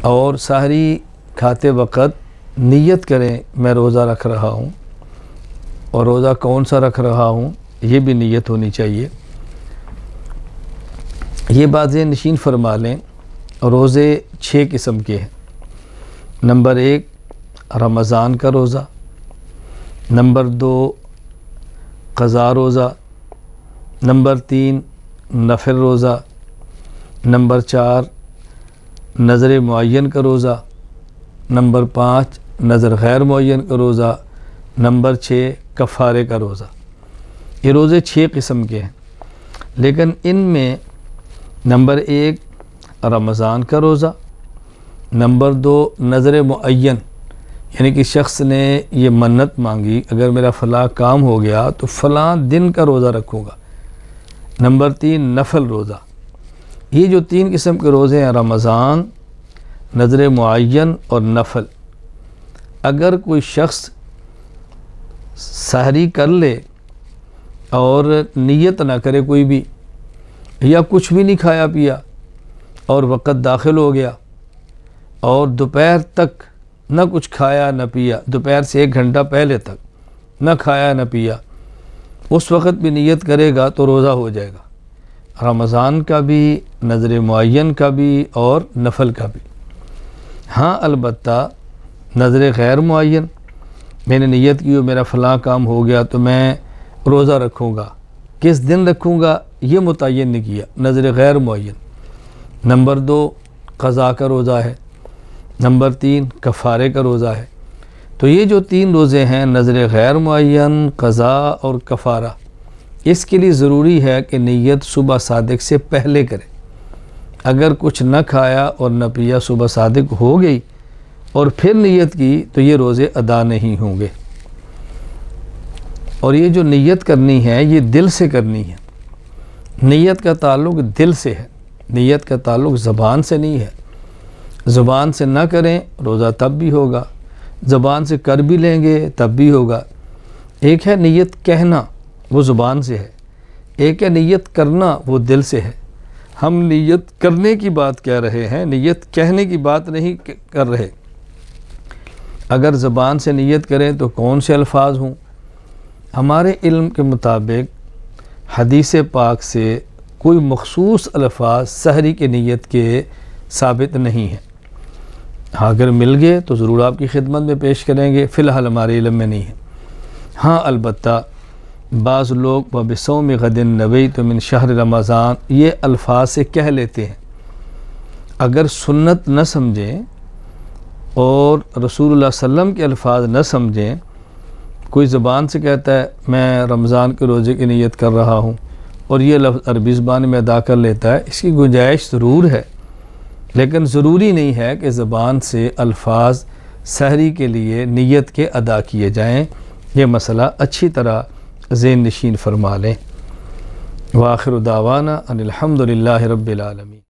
اور سحری کھاتے وقت نیت کریں میں روزہ رکھ رہا ہوں، اور روزہ کون سا رکھ رہا ہوں یہ بھی نیت ہونی چاہیے۔ یہ باتیں نشین فرما لیں۔ روزے 6 قسم کے ہیں۔ نمبر 1 رمضان کا روزہ، نمبر 2 قضا روزہ، نمبر 3 نفل روزہ، نمبر 4 نظر معین کا روزہ، نمبر 5 نظر غیر معین کا روزہ، نمبر 6 کفارے کا روزہ۔ یہ روزے 6 قسم کے ہیں، لیکن ان میں نمبر 1 رمضان کا روزہ، نمبر 2 نظر معین، یعنی کہ شخص نے یہ منت مانگی اگر میرا فلاں کام ہو گیا تو فلاں دن کا روزہ رکھوں گا، نمبر 3 نفل روزہ۔ یہ جو 3 قسم کے روزے ہیں رمضان، نظر معین اور نفل، اگر کوئی شخص سحری کر لے اور نیت نہ کرے کوئی بھی، یا کچھ بھی نہیں کھایا پیا اور وقت داخل ہو گیا اور دوپہر تک نہ کچھ کھایا نہ پیا، دوپہر سے 1 گھنٹہ پہلے تک نہ کھایا نہ پیا، اس وقت بھی نیت کرے گا تو روزہ ہو جائے گا، رمضان کا بھی، نظر معین کا بھی اور نفل کا بھی۔ ہاں البتہ نظر غیر معین، میں نے نیت کی میرا فلاں کام ہو گیا تو میں روزہ رکھوں گا، کس دن رکھوں گا یہ متعین نہیں کیا، نظر غیر معین۔ نمبر 2 قضا کا روزہ ہے، نمبر 3 کفارے کا روزہ ہے۔ تو یہ جو 3 روزے ہیں نظر غیر معین، قضا اور کفارہ، اس کے لیے ضروری ہے کہ نیت صبح صادق سے پہلے کرے۔ اگر کچھ نہ کھایا اور نہ پیا، صبح صادق ہو گئی اور پھر نیت کی تو یہ روزے ادا نہیں ہوں گے۔ اور یہ جو نیت کرنی ہے یہ دل سے کرنی ہے۔ نیت کا تعلق دل سے ہے، نیت کا تعلق زبان سے نہیں ہے۔ زبان سے نہ کریں روزہ تب بھی ہوگا، زبان سے کر بھی لیں گے تب بھی ہوگا۔ ایک ہے نیت کہنا، وہ زبان سے ہے، ایک ہے نیت کرنا، وہ دل سے ہے۔ ہم نیت کرنے کی بات کہہ رہے ہیں، نیت کہنے کی بات نہیں کر رہے۔ اگر زبان سے نیت کریں تو کون سے الفاظ ہوں؟ ہمارے علم کے مطابق حدیث پاک سے کوئی مخصوص الفاظ سحری کی نیت کے ثابت نہیں ہیں۔ اگر مل گئے تو ضرور آپ کی خدمت میں پیش کریں گے، فی الحال ہمارے علم میں نہیں ہے۔ ہاں البتہ بعض لوگ وَبِصَوْمِ غَدٍ نَوَيْتُ مِنْ شَهْرِ رمضان یہ الفاظ سے کہہ لیتے ہیں۔ اگر سنت نہ سمجھیں اور رسول اللہ صلی اللہ علیہ وسلم کے الفاظ نہ سمجھیں، کوئی زبان سے کہتا ہے میں رمضان کے روزے کی نیت کر رہا ہوں اور یہ لفظ عربی زبان میں ادا کر لیتا ہے، اس کی گنجائش ضرور ہے، لیکن ضروری نہیں ہے کہ زبان سے الفاظ سحری کے لیے نیت کے ادا کیے جائیں۔ یہ مسئلہ اچھی طرح ذہن نشین فرما لیں۔ وآخر دعوانا ان الحمد للہ رب العالمین۔